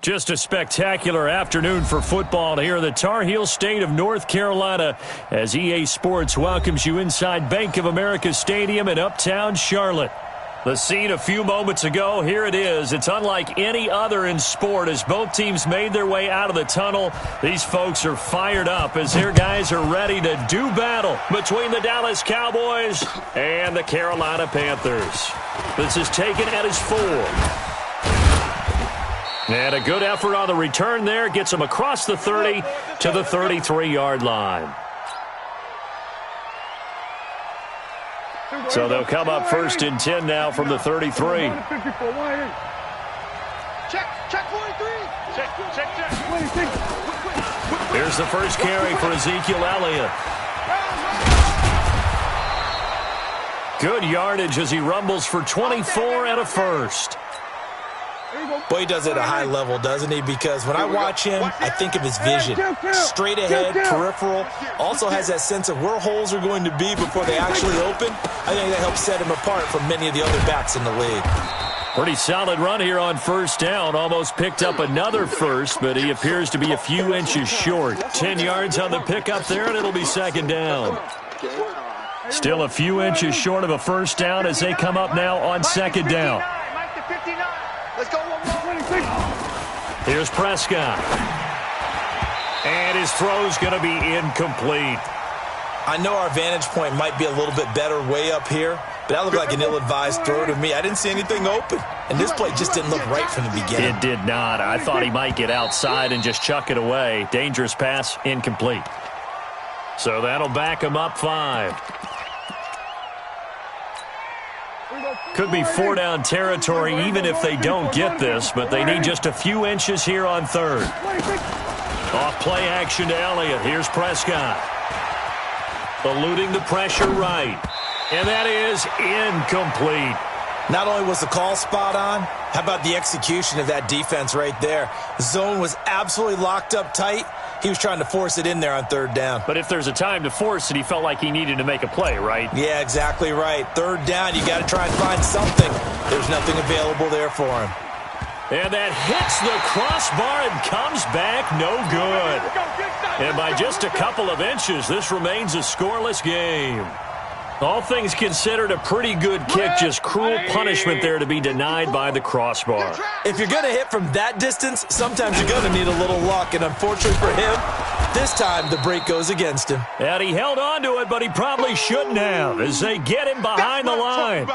Just a spectacular afternoon for football here in the Tar Heel state of North Carolina as EA Sports welcomes you inside Bank of America Stadium in Uptown Charlotte. The scene a few moments ago, here it is. It's unlike any other in sport as both teams made their way out of the tunnel. These folks are fired up as their guys are ready to do battle between the Dallas Cowboys and the Carolina Panthers. This is taken at his 4. And a good effort on the return there. Gets him across the 30 to the 33-yard line. So they'll come up 1st and 10 now from the 33. Check 43. Check. Here's the first carry for Ezekiel Elliott. Good yardage as he rumbles for 24 and a first. Boy, he does it at a high level, doesn't he? Because when I watch him, I think of his vision. Straight ahead, peripheral. Also has that sense of where holes are going to be before they actually open. I think that helps set him apart from many of the other backs in the league. Pretty solid run here on first down. Almost picked up another first, but he appears to be a few inches short. 10 yards on the pickup there, and it'll be 2nd down. Still a few inches short of a first down as they come up now on 2nd down. Let's go. Here's Prescott. And his throw's going to be incomplete. I know our vantage point might be a little bit better way up here, but that looked like an ill-advised throw to me. I didn't see anything open, and this play just didn't look right from the beginning. It did not. I thought he might get outside and just chuck it away. Dangerous pass, incomplete. So that'll back him up 5. Could be 4-down territory even if they don't get this, but they need just a few inches here on 3rd. Off play action to Elliott. Here's Prescott. Eluding the pressure right. And that is incomplete. Not only was the call spot on, how about the execution of that defense right there? The zone was absolutely locked up tight. He was trying to force it in there on 3rd down. But if there's a time to force it, he felt like he needed to make a play, right? Yeah, exactly right. 3rd down, you got to try and find something. There's nothing available there for him. And that hits the crossbar and comes back no good. And by just a couple of inches, this remains a scoreless game. All things considered, a pretty good kick, just cruel punishment there to be denied by the crossbar. If you're going to hit from that distance, sometimes you're going to need a little luck, and unfortunately for him, this time the break goes against him. And he held on to it, but he probably shouldn't have as they get him behind the line.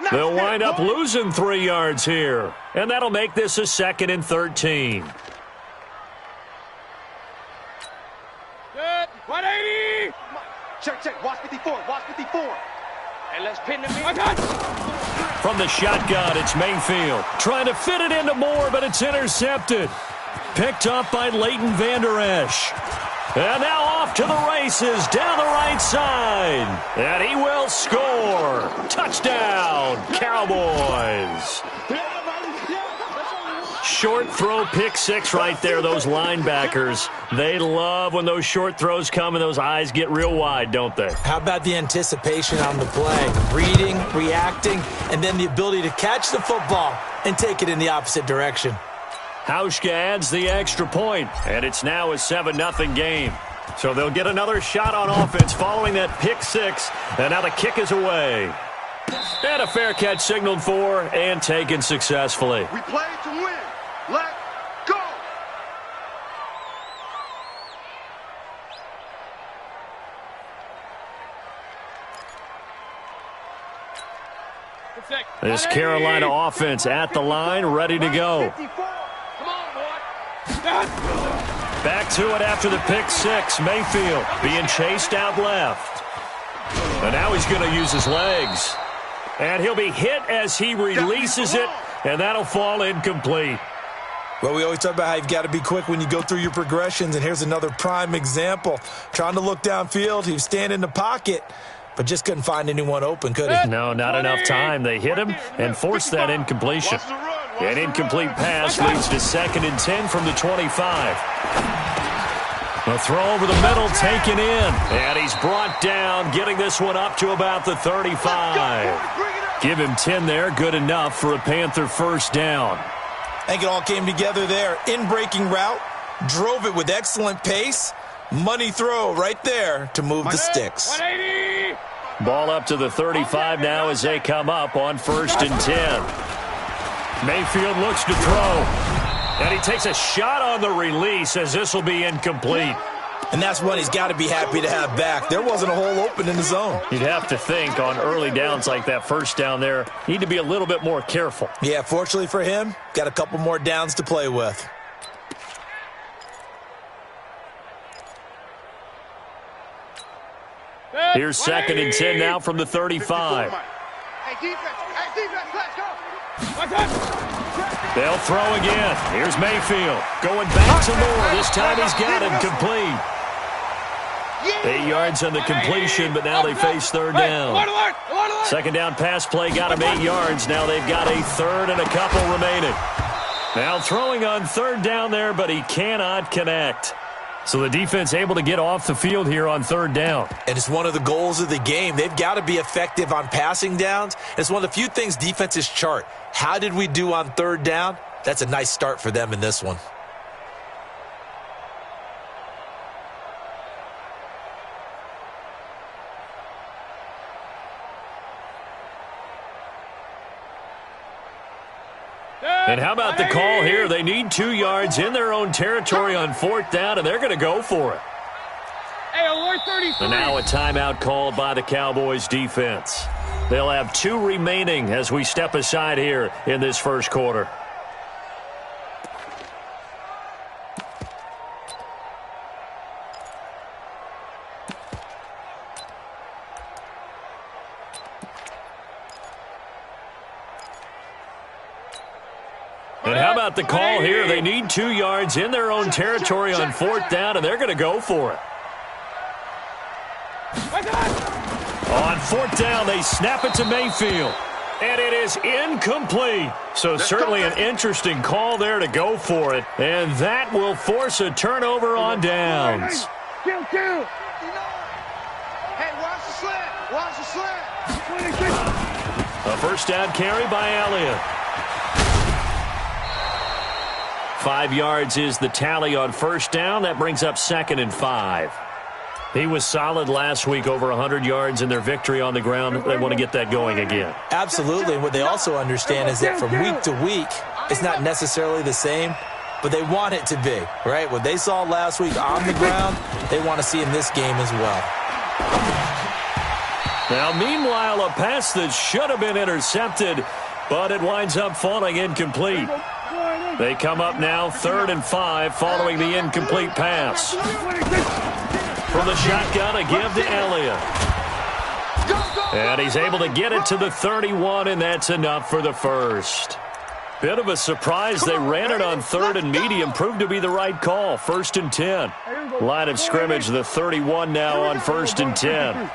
They'll wind up losing 3 yards here, and that'll make this a 2nd and 13. Good. 180. Check. Watch 54. And let's pin the From the shotgun, it's Mayfield. Trying to fit it into Moore, but it's intercepted. Picked up by Leighton Vander Esch. And now off to the races down the right side. And he will score. Touchdown, Cowboys. Short throw, pick 6 right there. Those linebackers, they love when those short throws come and those eyes get real wide, don't they? How about the anticipation on the play? Reading, reacting, and then the ability to catch the football and take it in the opposite direction. Hauschka adds the extra point, and it's now a 7-0 game. So they'll get another shot on offense following that pick 6, and now the kick is away. And a fair catch signaled for and taken successfully. We play to win. Let's go. This Carolina offense at the line, ready to go. Back to it after the pick 6. Mayfield being chased out left. And now he's going to use his legs. And he'll be hit as he releases it, and that'll fall incomplete. Well, we always talk about how you've got to be quick when you go through your progressions, and here's another prime example. Trying to look downfield, he was standing in the pocket, but just couldn't find anyone open, could he? No, not enough time. They hit him and forced that incompletion. An incomplete pass leads to 2nd and 10 from the 25. A throw over the middle, taken in. And he's brought down, getting this one up to about the 35. Give him 10 there, good enough for a Panther first down. I think it all came together there. In-breaking route, drove it with excellent pace. Money throw right there to move the sticks. 180. Ball up to the 35 now as they come up on 1st and 10. Mayfield looks to throw. And he takes a shot on the release as this will be incomplete. And that's one he's got to be happy to have back. There wasn't a hole open in the zone. You'd have to think on early downs like that first down there, need to be a little bit more careful. Yeah, fortunately for him, got a couple more downs to play with. Here's 2nd and 10 now from the 35. Hey, defense, let's go. They'll throw again. Here's Mayfield going back to Moore. This time he's got him complete. 8 yards on the completion, but now they face 3rd down. 2nd down pass play got him 8 yards. Now they've got a 3rd and a couple remaining. Now throwing on 3rd down there, but he cannot connect. So the defense able to get off the field here on 3rd down. And it's one of the goals of the game. They've got to be effective on passing downs. It's one of the few things defenses chart. How did we do on 3rd down? That's a nice start for them in this one. And how about the call here? They need 2 yards in their own territory on 4th down, and they're going to go for it. And now a timeout called by the Cowboys defense. They'll have 2 remaining as we step aside here in this first quarter. And how about the call here? They need 2 yards in their own territory on 4th down, and they're going to go for it. On 4th down, they snap it to Mayfield. And it is incomplete. So certainly an interesting call there to go for it. And that will force a turnover on downs. Hey, watch the slant. Watch the slant. A first down carry by Elliott. 5 yards is the tally on 1st down. That brings up 2nd and 5. He was solid last week, over 100 yards in their victory on the ground. They want to get that going again. Absolutely. What they also understand is that from week to week, it's not necessarily the same, but they want it to be, right? What they saw last week on the ground, they want to see in this game as well. Now, meanwhile, a pass that should have been intercepted, but it winds up falling incomplete. They come up now 3rd and 5 following the incomplete pass. From the shotgun, a give to Elliott. And he's able to get it to the 31, and that's enough for the first. Bit of a surprise. They ran it on 3rd and medium. Proved to be the right call. 1st and 10. Line of scrimmage, the 31 now on 1st and 10.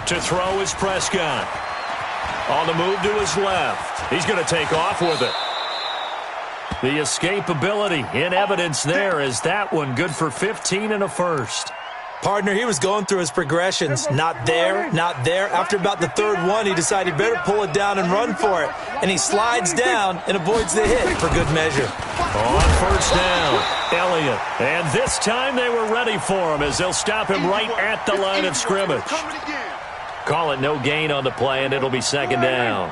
To throw is Prescott. On the move to his left. He's going to take off with it. The escapability in evidence there is that one good for 15 and a first. Partner, he was going through his progressions. Not there, not there. After about the 3rd one, he decided he better pull it down and run for it. And he slides down and avoids the hit for good measure. On 1st down, Elliott. And this time they were ready for him as they'll stop him right at the line of scrimmage. Call it no gain on the play, and it'll be 2nd down.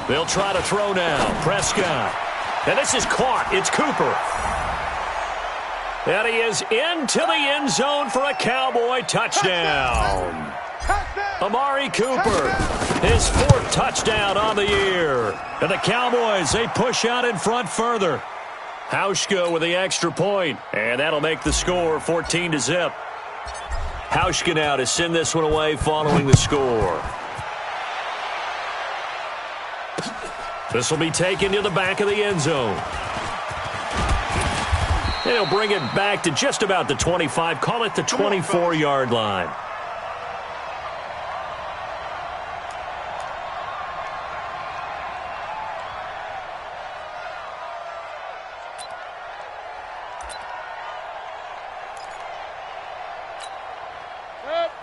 They'll try to throw now. Prescott. And this is caught. It's Cooper. And he is into the end zone for a Cowboy touchdown. Amari Cooper, his 4th touchdown on the year. And the Cowboys, they push out in front further. Hauschka with the extra point, and that'll make the score 14-0. Hauschka now to send this one away following the score. This will be taken to the back of the end zone. They'll bring it back to just about the 25, call it the 24-yard line.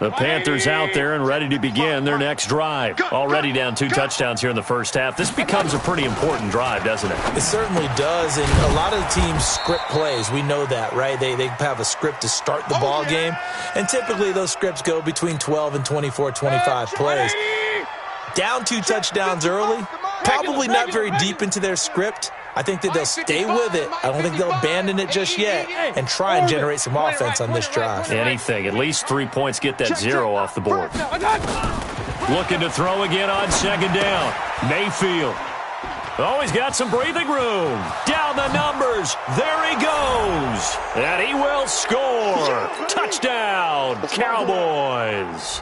The Panthers out there and ready to begin their next drive. Already down 2 touchdowns here in the first half. This becomes a pretty important drive, doesn't it? It certainly does, and a lot of the teams script plays. We know that, right? They have a script to start the ball game, and typically those scripts go between 12 and 24, 25 plays. Down 2 touchdowns early, probably not very deep into their script. I think that they'll stay with it. I don't think they'll abandon it just yet and try and generate some offense on this drive. Anything. At least 3 points, get that 0 off the board. Looking to throw again on second down. Mayfield. Oh, he's got some breathing room. Down the numbers. There he goes. And he will score. Touchdown, Cowboys.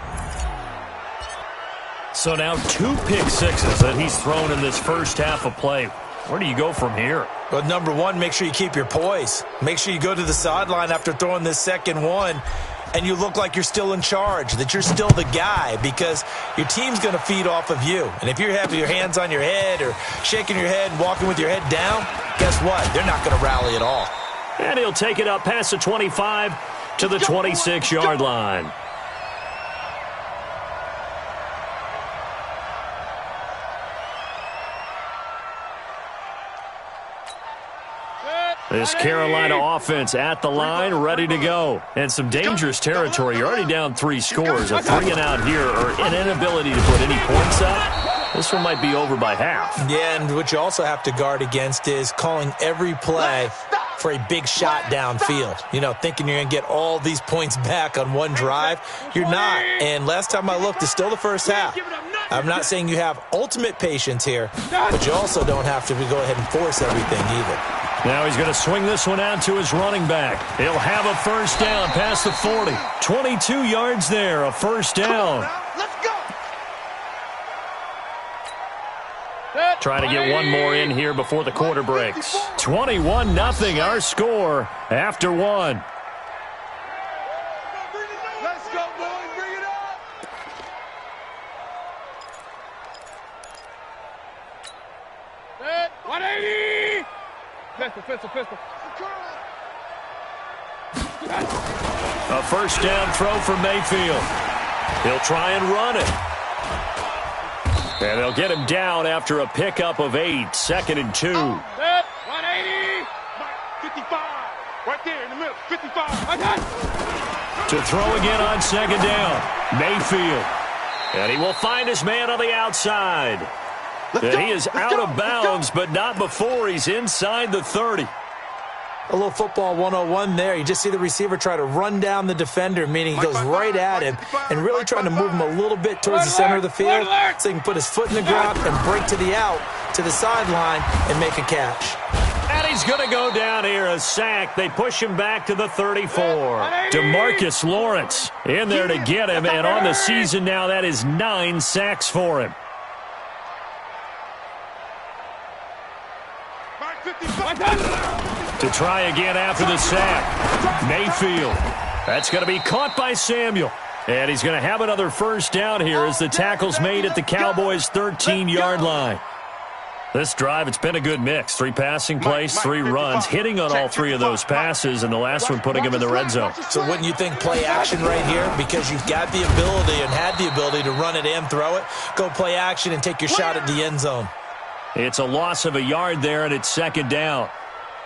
So now 2 pick sixes that he's thrown in this first half of play. Where do you go from here? Well, number one, make sure you keep your poise. Make sure you go to the sideline after throwing this second one, and you look like you're still in charge, that you're still the guy, because your team's going to feed off of you. And if you're having your hands on your head or shaking your head and walking with your head down, guess what? They're not going to rally at all. And he'll take it up past the 25 to the 26-yard line. This Carolina offense at the line, ready to go. And some dangerous territory. You're already down 3 scores. A 3-and-out here, or an inability to put any points up. This one might be over by half. Yeah, and what you also have to guard against is calling every play for a big shot downfield. You know, thinking you're going to get all these points back on one drive. You're not. And last time I looked, it's still the first half. I'm not saying you have ultimate patience here, but you also don't have to go ahead and force everything either. Now he's going to swing this one out to his running back. He'll have a first down past the 40. 22 yards there, a first down. Let's go. Trying to get one more in here before the quarter breaks. 21-0 our score after one. Let's go, boys. Bring it up. Set. 180. Pistol. A first down throw for Mayfield. He'll try and run it. And they'll get him down after a pickup of 8, 2nd and 2. Set. 180. 55. Right there in the middle. 55. To throw again on second down. Mayfield. And he will find his man on the outside. And he is out of bounds, but not before he's inside the 30. A little football 101 there. You just see the receiver try to run down the defender, meaning he goes right at him and really trying to move him a little bit towards the center of the field so he can put his foot in the ground and break to the out, to the sideline, and make a catch. And he's going to go down here, a sack. They push him back to the 34. DeMarcus Lawrence in there to get him, and on the season now, that is 9 sacks for him. To try again after the sack. Mayfield. That's going to be caught by Samuel. And he's going to have another first down here as the tackle's made at the Cowboys' 13-yard line. This drive, it's been a good mix. 3 passing plays, 3 runs, hitting on all 3 of those passes, and the last one putting him in the red zone. So wouldn't you think play action right here? Because you've got the ability and had the ability to run it and throw it. Go play action and take your shot at the end zone. It's a loss of a yard there, and it's 2nd down.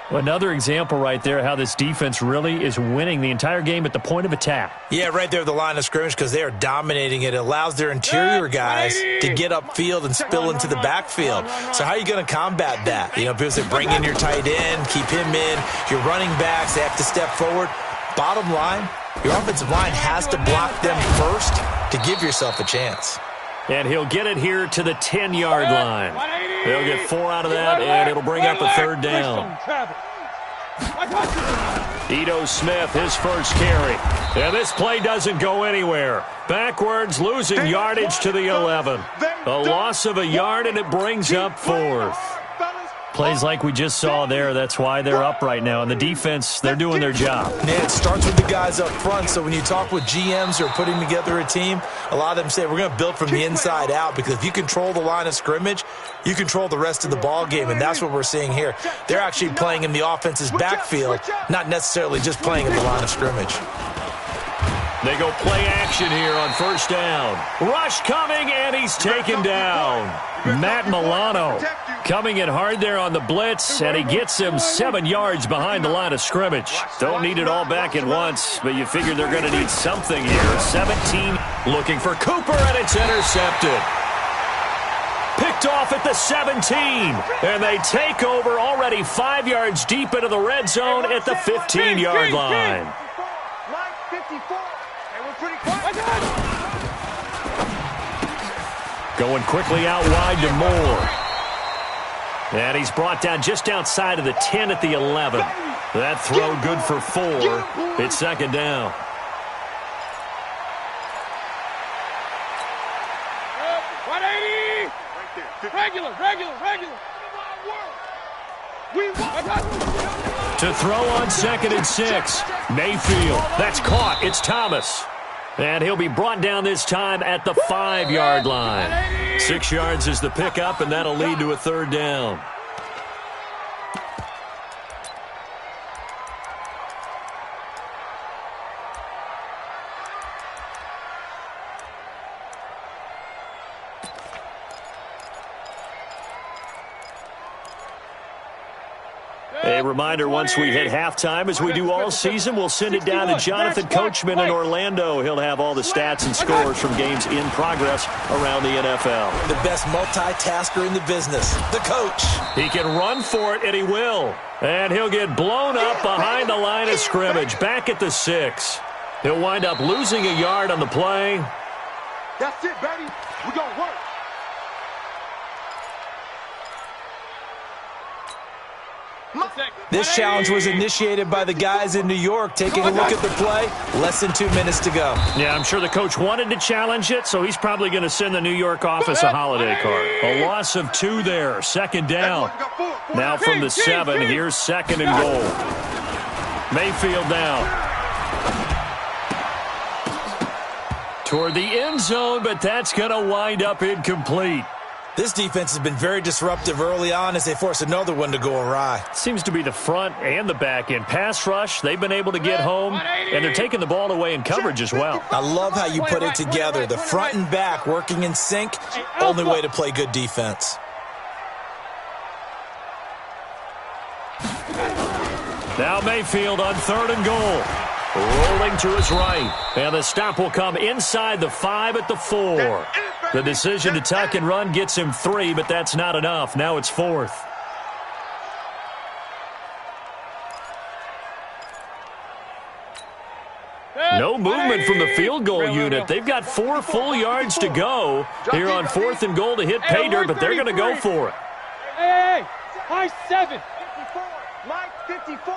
Another example right there how this defense really is winning the entire game at the point of attack. Yeah, right there at the line of scrimmage because they are dominating it. It allows their interior guys to get upfield and spill into the backfield. So how are you going to combat that? You know, people say bring in your tight end, keep him in. Your running backs, they have to step forward. Bottom line, your offensive line has to block them first to give yourself a chance. And he'll get it here to the 10-yard line. They'll get 4 out of that, and it'll bring up a 3rd down. Ito Smith, his first carry. And this play doesn't go anywhere. Backwards, losing yardage to the 11. A loss of a yard, and it brings up 4th. Plays like we just saw there, that's why they're up right now. And the defense, they're doing their job. Yeah, it starts with the guys up front. So when you talk with GMs who are putting together a team, a lot of them say we're going to build from the inside out, because if you control the line of scrimmage, you control the rest of the ball game, and that's what we're seeing here. They're actually playing in the offense's backfield, not necessarily just playing in the line of scrimmage. They go play action here on first down. Rush coming, and he's taken down. Matt Milano coming in hard there on the blitz, and he gets him 7 yards behind the line of scrimmage. Don't need it all back at once, but you figure they're going to need something here. 17 looking for Cooper, and it's intercepted. Picked off at the 17, and they take over already 5 yards deep into the red zone at the 15-yard line. Going quickly out wide to Moore. And he's brought down just outside of the 10 at the 11. That throw good for 4. It's second down. Regular. To throw on 2nd and 6. Mayfield. That's caught. It's Thomas. And he'll be brought down this time at the 5-yard line. 6 yards is the pickup, and that'll lead to a third down. A reminder, once we hit halftime, as we do all season, we'll send it down to Jonathan Coachman in Orlando. He'll have all the stats and scores from games in progress around the NFL. The best multitasker in the business, the coach. He can run for it, and he will. And he'll get blown up behind the line of scrimmage, back at the 6. He'll wind up losing a yard on the play. That's it, baby. We're going to work. This challenge was initiated by the guys in New York. Taking a look at the play, less than 2 minutes to go. Yeah, I'm sure the coach wanted to challenge it, so he's probably going to send the New York office a holiday card. A loss of 2 there, second down. Now from the 7, here's 2nd and goal. Mayfield now. Toward the end zone, but that's going to wind up incomplete. This defense has been very disruptive early on as they force another one to go awry. Seems to be the front and the back end. Pass rush, they've been able to get home, and they're taking the ball away in coverage as well. I love how you put it together. The front and back working in sync, only way to play good defense. Now Mayfield on 3rd and goal. Rolling to his right. And the stop will come inside the 5 at the 4. The decision to tuck and run gets him 3, but that's not enough. Now it's 4th. No movement from the field goal unit. They've got 4 full yards to go here on 4th and goal to hit pay dirt, but they're going to go for it. Hey, high 7. 54, Mike 54.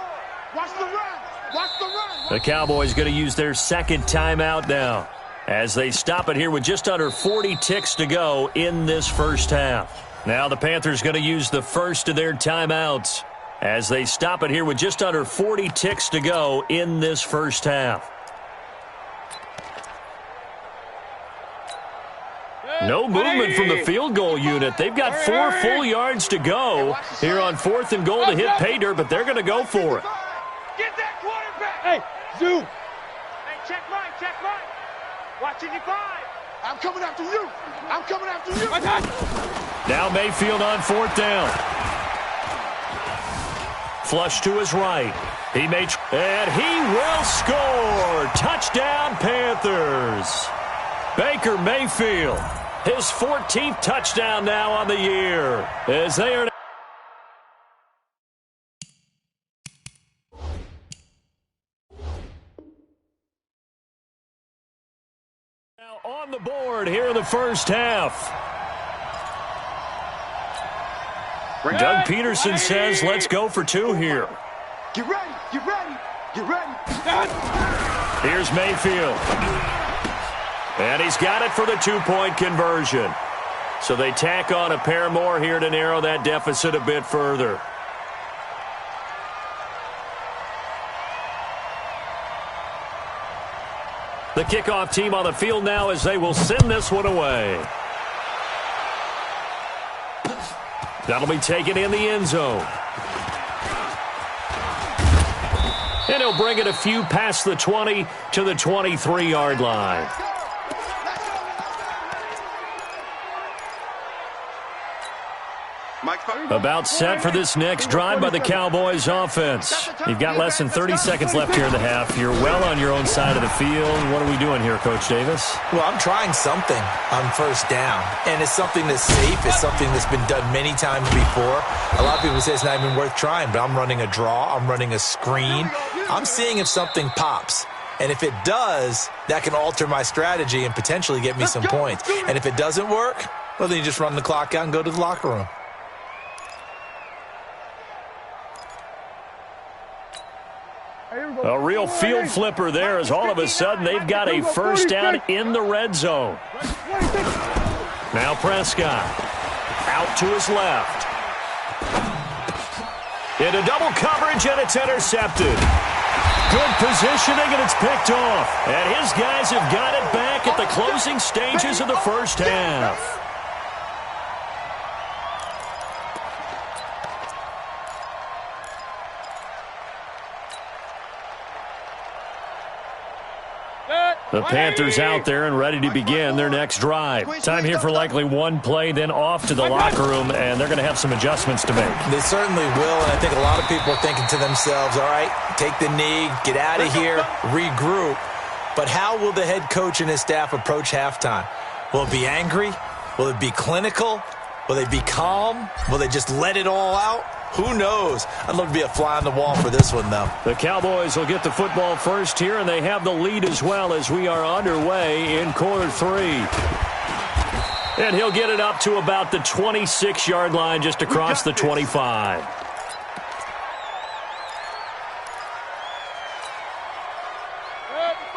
Watch the run. Watch the run. The Cowboys going to use their 2nd timeout now as they stop it here with just under 40 ticks to go in this first half. Now the Panthers going to use the first of their timeouts as they stop it here with just under 40 ticks to go in this first half. No movement from the field goal unit. They've got 4 full yards to go here on 4th and goal to hit pay dirt, but they're going to go for it. Get that quarterback. Hey, zoom. Hey, check right. Watch 85. I'm coming after you. I'm coming after you. Now Mayfield on 4th down. Flush to his right. And he will score. Touchdown, Panthers. Baker Mayfield, his 14th touchdown now on the year, as they are now on the board here in the first half. Doug Peterson says, let's go for 2 here. Get ready. Here's Mayfield. And he's got it for the 2-point conversion. So they tack on a pair more here to narrow that deficit a bit further. The kickoff team on the field now as they will send this one away. That'll be taken in the end zone. And he'll bring it a few past the 20 to the 23-yard line. About set for this next drive by the Cowboys offense. You've got less than 30 seconds left here in the half. You're well on your own side of the field. What are we doing here, Coach Davis? Well, I'm trying something on first down, and it's something that's safe. It's something that's been done many times before. A lot of people say it's not even worth trying, but I'm running a draw. I'm running a screen. I'm seeing if something pops. And if it does, that can alter my strategy and potentially get me some points. And if it doesn't work, well, then you just run the clock out and go to the locker room. A real field flipper there as all of a sudden they've got a first down in the red zone. Now Prescott out to his left. Into double coverage, and it's intercepted. Good positioning, and it's picked off. And his guys have got it back at the closing stages of the first half. The Panthers out there and ready to begin their next drive. Time here for likely one play, then off to the locker room, and they're going to have some adjustments to make. They certainly will, and I think a lot of people are thinking to themselves, all right, take the knee, get out of here, regroup. But how will the head coach and his staff approach halftime? Will it be angry? Will it be clinical? Will they be calm? Will they just let it all out? Who knows? I'd love to be a fly on the wall for this one, though. The Cowboys will get the football first here, and they have the lead as well as we are underway in quarter three. And he'll get it up to about the 26-yard line, just across the 25.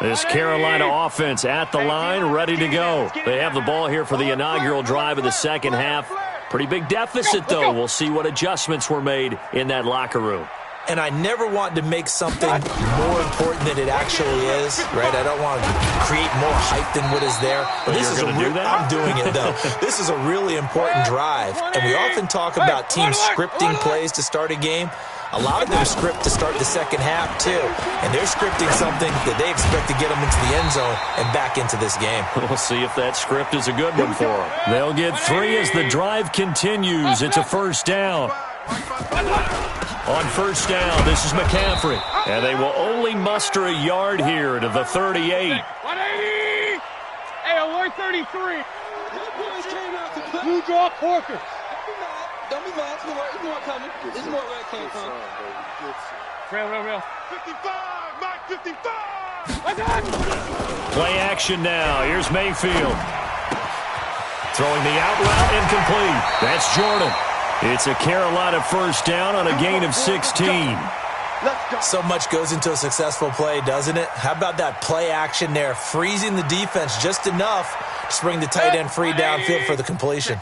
This Carolina offense at the line, ready to go. They have the ball here for the inaugural drive of the second half. Pretty big deficit, though. We'll see what adjustments were made in that locker room. And I never want to make something more important than it actually is, right? I don't want to create more hype than what is there. But this is I'm doing it, though. This is a really important drive. And we often talk about teams scripting plays to start a game. A lot of them script to start the second half, too. And they're scripting something that they expect to get them into the end zone and back into this game. We'll see if that script is a good one for them. They'll get 3 as the drive continues. It's a first down. On first down, this is McCaffrey. And they will only muster a yard here to the 38. 180! Hey, alert 33. Blue draw Corkers. Don't be mad. There's more coming. There's more where it came from. Real. 55, Mike, 55. Play action now. Here's Mayfield. Throwing the out route incomplete. That's Jordan. It's a Carolina first down on a gain of 16. So much goes into a successful play, doesn't it? How about that play action there, freezing the defense just enough to bring the tight end free downfield for the completion.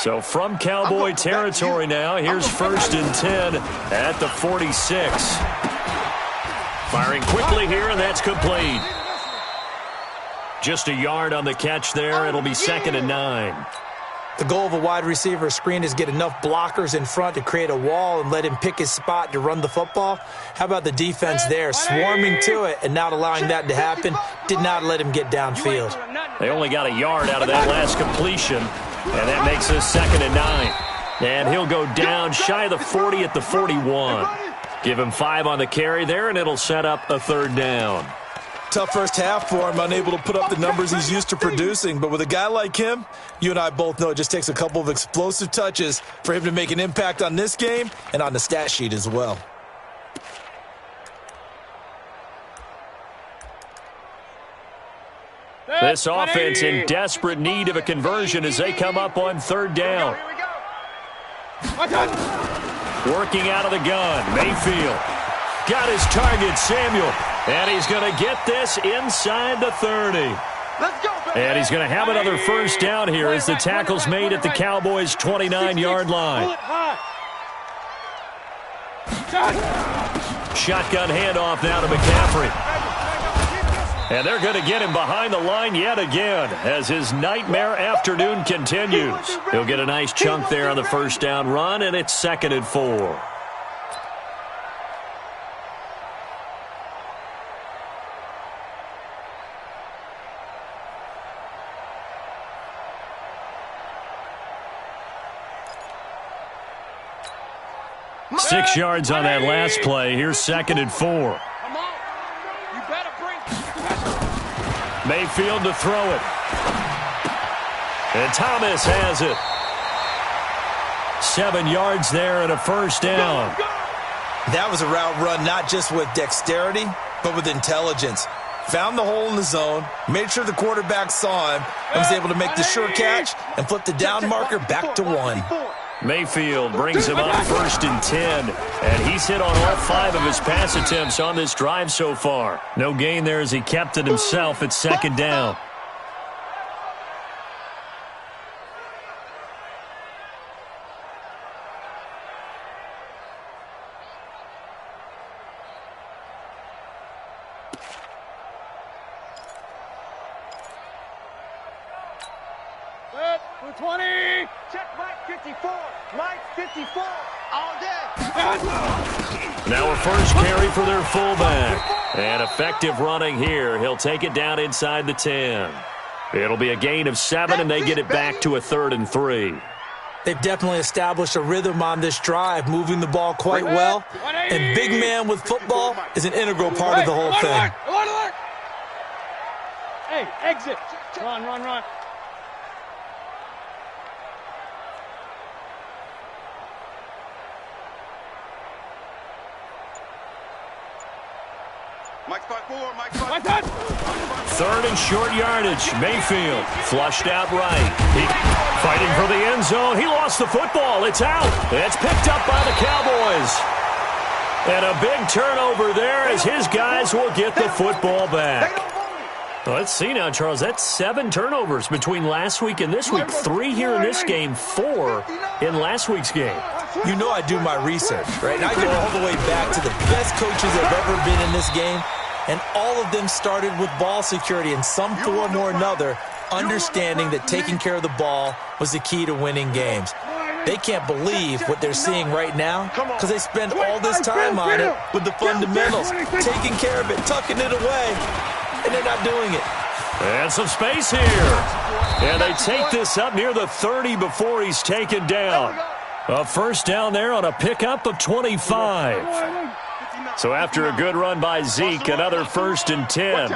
So from Cowboy territory now, here's first and 10 at the 46. Firing quickly here, and that's complete. Just a yard on the catch there. It'll be 2nd and 9. The goal of a wide receiver screen is get enough blockers in front to create a wall and let him pick his spot to run the football. How about the defense there, swarming to it and not allowing that to happen? Did not let him get downfield. They only got a yard out of that last completion, and that makes us 2nd and 9. And he'll go down shy of the 40 at the 41. Give him 5 on the carry there, and it'll set up a 3rd down. Tough first half for him, unable to put up the numbers he's used to producing. But with a guy like him, you and I both know it just takes a couple of explosive touches for him to make an impact on this game and on the stat sheet as well. This offense in desperate need of a conversion as they come up on 3rd down. Working out of the gun, Mayfield. Got his target, Samuel. And he's going to get this inside the 30. And he's going to have another first down here as the tackle's made at the Cowboys' 29-yard line. Shotgun handoff now to McCaffrey. And they're going to get him behind the line yet again as his nightmare afternoon continues. He'll get a nice chunk there on the first down run, and it's 2nd and 4. 6 yards on that last play. Here's 2nd and 4. Come on. You better bring. Mayfield to throw it. And Thomas has it. 7 yards there and a first down. That was a route run not just with dexterity, but with intelligence. Found the hole in the zone, made sure the quarterback saw him, and was able to make the sure catch and flip the down marker back to 1. Mayfield brings him up 1st and 10, and he's hit on all 5 of his pass attempts on this drive so far. No gain there as he kept it himself at 2nd down. Set for 20. Check Mike 54. Mike 54. All day. Now a first carry for their fullback. And effective running here. He'll take it down inside the 10. It'll be a gain of 7, and they get it back to a 3rd and 3. They've definitely established a rhythm on this drive, moving the ball quite well. And big man with football is an integral part of the whole thing. Hey, exit. Run, run, run. Mike 54. Mike 54. Like that. 3rd and short yardage. Mayfield flushed out right. Fighting for the end zone. He lost the football. It's out. It's picked up by the Cowboys. And a big turnover there as his guys will get the football back. Let's see now, Charles. That's 7 turnovers between last week and this week. 3 here in this game, 4 in last week's game. You know I do my research, right? And I go all the way back to the best coaches that have ever been in this game. And all of them started with ball security in some form or another, understanding that taking care of the ball was the key to winning games. They can't believe what they're seeing right now because they spend all this time on it with the fundamentals, taking care of it, tucking it away, and they're not doing it. And some space here. And they take this up near the 30 before he's taken down. A first down there on a pickup of 25. So after a good run by Zeke, another 1st and 10.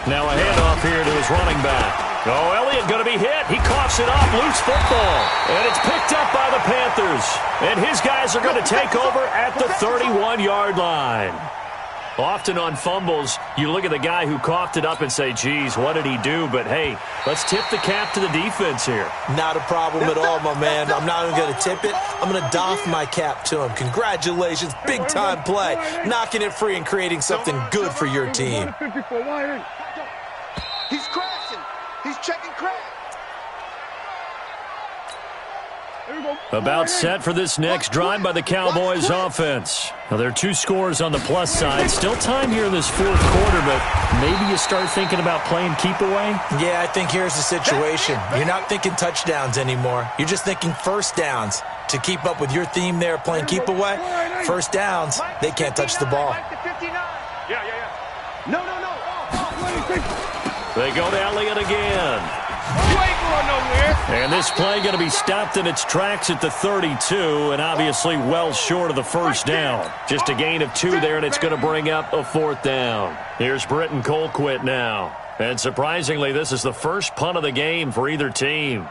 Now a handoff here to his running back. Oh, Elliott going to be hit. He coughs it up. Loose football. And it's picked up by the Panthers. And his guys are going to take over at the 31-yard line. Often on fumbles, you look at the guy who coughed it up and say, geez, what did he do? But, hey, let's tip the cap to the defense here. Not a problem at all, my man. I'm not even going to tip it. I'm going to doff my cap to him. Congratulations. Big-time play. Knocking it free and creating something good for your team. He's crashing. He's checking crash. About set for this next drive by the Cowboys offense. Now, there are 2 scores on the plus side. Still time here in this 4th quarter, but maybe you start thinking about playing keep away? Yeah, I think here's the situation. You're not thinking touchdowns anymore. You're just thinking first downs. To keep up with your theme there, playing keep away, first downs, they can't touch the ball. No. They go to Elliott again. You ain't going nowhere. And this play going to be stopped in its tracks at the 32, and obviously well short of the first down. Just a gain of 2 there, and it's going to bring up a 4th down. Here's Britton Colquitt now. And surprisingly, this is the first punt of the game for either team.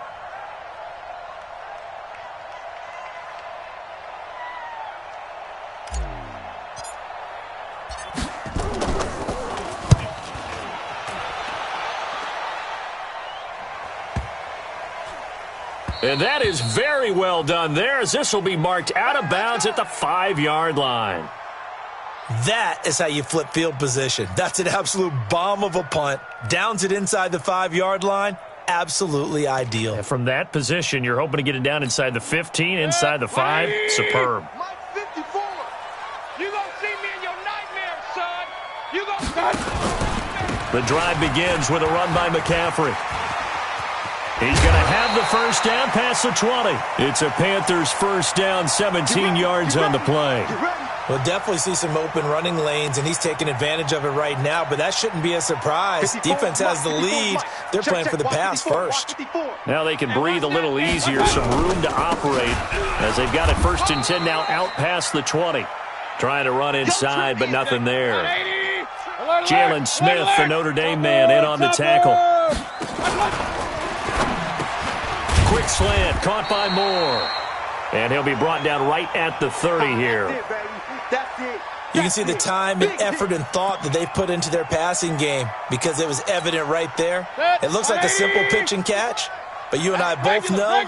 And that is very well done there, as this will be marked out of bounds at the 5-yard line. That is how you flip field position. That's an absolute bomb of a punt. Downs it inside the 5-yard line. Absolutely ideal. And from that position, you're hoping to get it down inside the 15, inside the 5. Superb. Mike 54. You gonna see me in your nightmares, son. You gonna... The drive begins with a run by McCaffrey. He's going to have the first down past the 20. It's a Panthers first down, 17 yards on the play. We'll definitely see some open running lanes, and he's taking advantage of it right now, but that shouldn't be a surprise. Defense has the lead. They're playing for the pass first. Now they can breathe a little easier, some room to operate as they've got it 1st and 10 now out past the 20. Trying to run inside, but nothing there. Jalen Smith, the Notre Dame man, in on the tackle. Quick slant, caught by Moore. And he'll be brought down right at the 30 here. You can see the time and effort and thought that they put into their passing game because it was evident right there. It looks like a simple pitch and catch, but you and I both know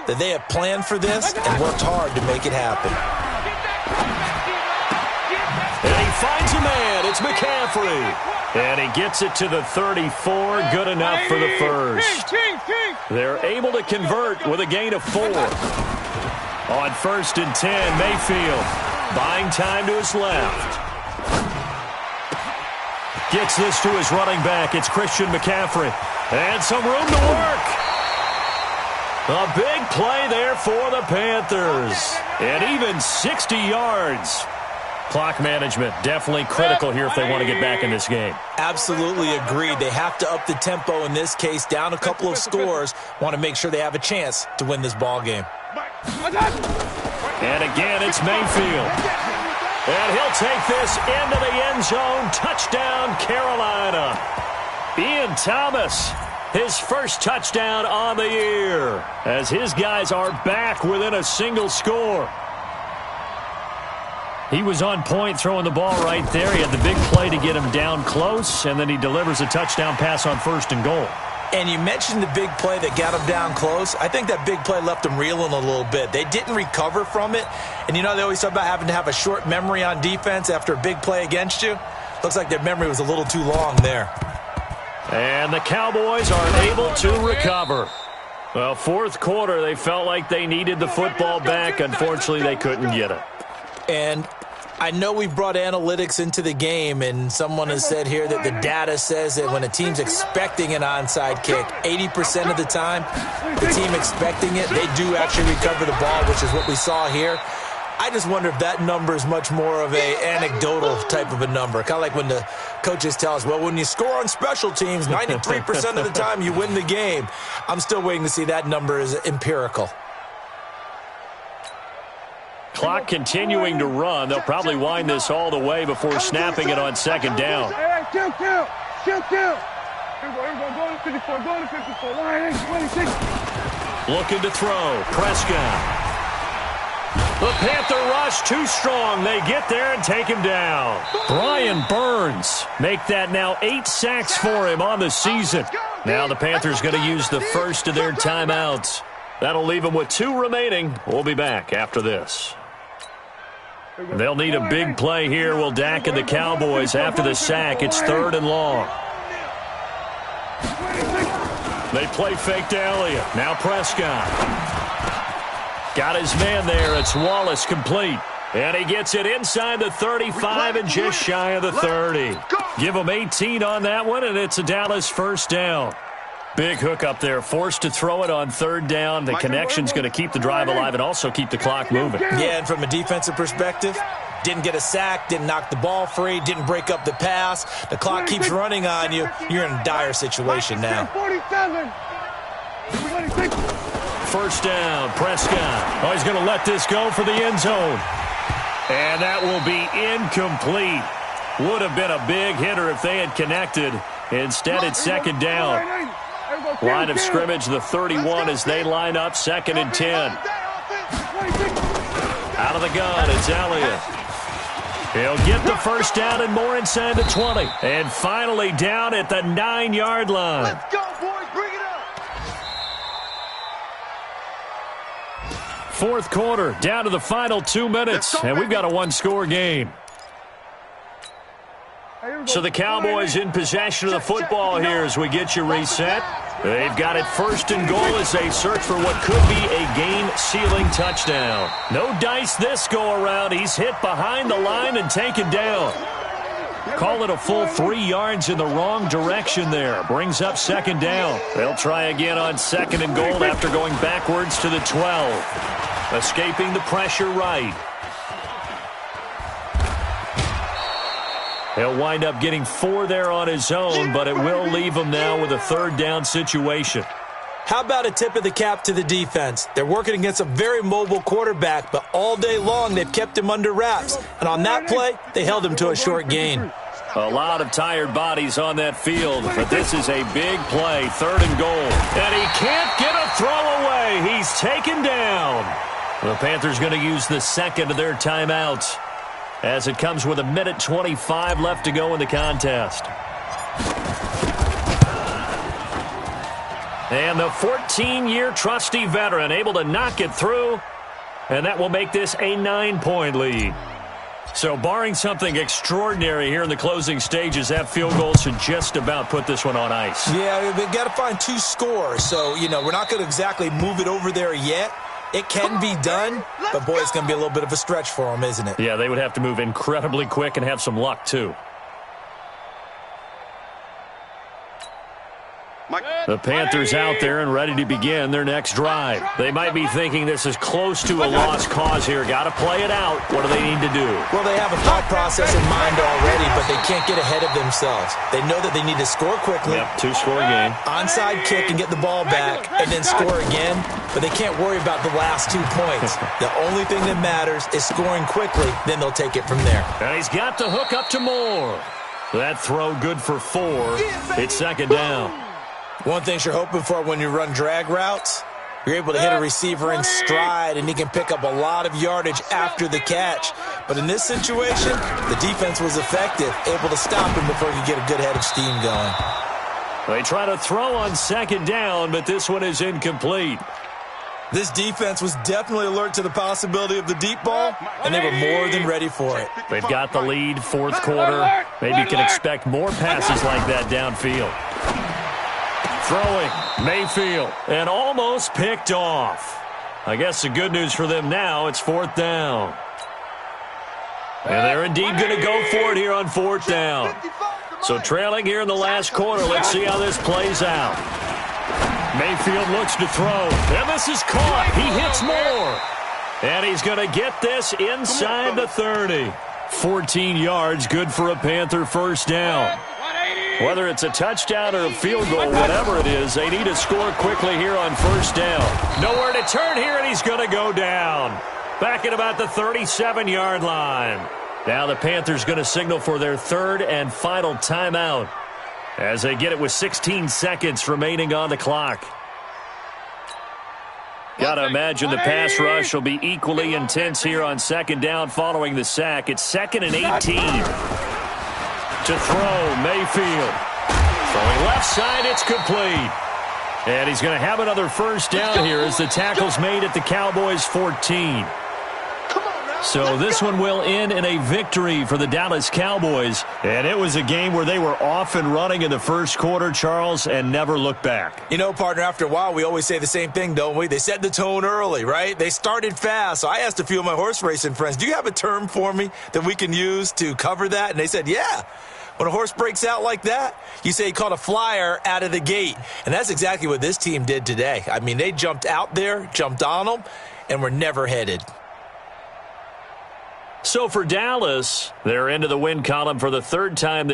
that they have planned for this and worked hard to make it happen. And he finds a man. It's McCaffrey. And he gets it to the 34. Good enough for the first. They're able to convert with a gain of 4. On 1st and 10, Mayfield buying time to his left. Gets this to his running back. It's Christian McCaffrey. And some room to work. A big play there for the Panthers. And even 60 yards. Clock management definitely critical here if they want to get back in this game. Absolutely agreed. They have to up the tempo in this case, down a couple of scores. Want to make sure they have a chance to win this ball game. And again, it's Mayfield. And he'll take this into the end zone. Touchdown, Carolina. Ian Thomas, his first touchdown on the year, as his guys are back within a single score. He was on point throwing the ball right there. He had the big play to get him down close, and then he delivers a touchdown pass on 1st and goal. And you mentioned the big play that got him down close. I think that big play left him reeling a little bit. They didn't recover from it. And, you know, they always talk about having to have a short memory on defense after a big play against you. Looks like their memory was a little too long there. And the Cowboys are able to recover. Well, 4th quarter, they felt like they needed the football back. Unfortunately, they couldn't get it. And I know we brought analytics into the game, and someone has said here that the data says that when a team's expecting an onside kick, 80% of the time, the team expecting it, they do actually recover the ball, which is what we saw here. I just wonder if that number is much more of a anecdotal type of a number. Kind of like when the coaches tell us, well, when you score on special teams, 93% of the time you win the game. I'm still waiting to see that number is empirical. Clock continuing to run. They'll probably wind this all the way before snapping it on 2nd down. Looking to throw. Prescott. The Panther rush too strong. They get there and take him down. Brian Burns make that now 8 sacks for him on the season. Now the Panthers going to use the first of their timeouts. That'll leave them with 2 remaining. We'll be back after this. They'll need a big play here. Will Dak and the Cowboys after the sack. It's 3rd and long. They play fake to Elliott. Now Prescott. Got his man there. It's Wallace complete. And he gets it inside the 35 and just shy of the 30. Give him 18 on that one, and it's a Dallas 1st down. Big hook up there, forced to throw it on 3rd down. The connection's going to keep the drive alive and also keep the clock moving. Yeah, and from a defensive perspective, didn't get a sack, didn't knock the ball free, didn't break up the pass. The clock keeps running on you. You're in a dire situation now. 1st down, Prescott. Oh, he's going to let this go for the end zone. And that will be incomplete. Would have been a big hitter if they had connected. Instead, it's 2nd down. Line of scrimmage, the 31 as they line up, 2nd and 10. Out of the gun, it's Elliott. He'll get the 1st down and more inside the 20. And finally down at the 9-yard line. Let's go, boys. Bring it up. 4th quarter, down to the final 2 minutes. And we've got a 1-score game. So the Cowboys in possession of the football here as we get you reset. They've got it 1st and goal as they search for what could be a game-sealing touchdown. No dice this go-around. He's hit behind the line and taken down. Call it a full 3 yards in the wrong direction there. Brings up 2nd down. They'll try again on 2nd and goal after going backwards to the 12. Escaping the pressure right. He'll wind up getting 4 there on his own, but it will leave him now with a third down situation. How about a tip of the cap to the defense? They're working against a very mobile quarterback, but all day long they've kept him under wraps. And on that play, they held him to a short gain. A lot of tired bodies on that field, but this is a big play, 3rd and goal. And he can't get a throw away. He's taken down. The Panthers going to use the second of their timeouts as it comes with 1:25 left to go in the contest. And the 14-year trusty veteran able to knock it through, and that will make this a 9-point lead. So barring something extraordinary here in the closing stages, that field goal should just about put this one on ice. Yeah, we've got to find 2 scores. So, we're not going to exactly move it over there yet. It can be done, but, boy, it's going to be a little bit of a stretch for them, isn't it? Yeah, they would have to move incredibly quick and have some luck, too. The Panthers out there and ready to begin their next drive. They might be thinking this is close to a lost cause here. Got to play it out. What do they need to do? Well, they have a thought process in mind already, but they can't get ahead of themselves. They know that they need to score quickly. Yep, 2-score game. Onside kick and get the ball back and then score again, but they can't worry about the last 2 points. The only thing that matters is scoring quickly, then they'll take it from there. And he's got the hook up to Moore. That throw good for 4. It's 2nd down. One thing you're hoping for when you run drag routes, you're able to hit a receiver in stride, and he can pick up a lot of yardage after the catch. But in this situation, the defense was effective, able to stop him before he could get a good head of steam going. They try to throw on 2nd down, but this one is incomplete. This defense was definitely alert to the possibility of the deep ball, and they were more than ready for it. They've got the lead, 4th quarter. Maybe you can expect more passes like that downfield. Throwing, Mayfield, and almost picked off. I guess the good news for them now, it's 4th down. And they're indeed going to go for it here on 4th down. So trailing here in the last quarter, let's see how this plays out. Mayfield looks to throw, and this is caught. He hits Moore. And he's going to get this inside the 30. 14 yards, good for a Panther first down. Whether it's a touchdown or a field goal, whatever it is, they need to score quickly here on 1st down. Nowhere to turn here, and he's going to go down. Back at about the 37-yard line. Now the Panthers going to signal for their 3rd and final timeout as they get it with 16 seconds remaining on the clock. Got to imagine the pass rush will be equally intense here on 2nd down following the sack. It's 2nd and 18. To throw, Mayfield. Throwing left side, it's complete. And he's going to have another first down here as the tackle's made at the Cowboys' 14. So this one will end in a victory for the Dallas Cowboys. And it was a game where they were off and running in the first quarter, Charles, and never looked back. You know, partner, after a while, we always say the same thing, don't we? They set the tone early, right? They started fast. So I asked a few of my horse racing friends, do you have a term for me that we can use to cover that? And they said, yeah. When a horse breaks out like that, you say he caught a flyer out of the gate. And that's exactly what this team did today. I mean, they jumped out there, jumped on them, and were never headed. So for Dallas, they're into the win column for the 3rd time.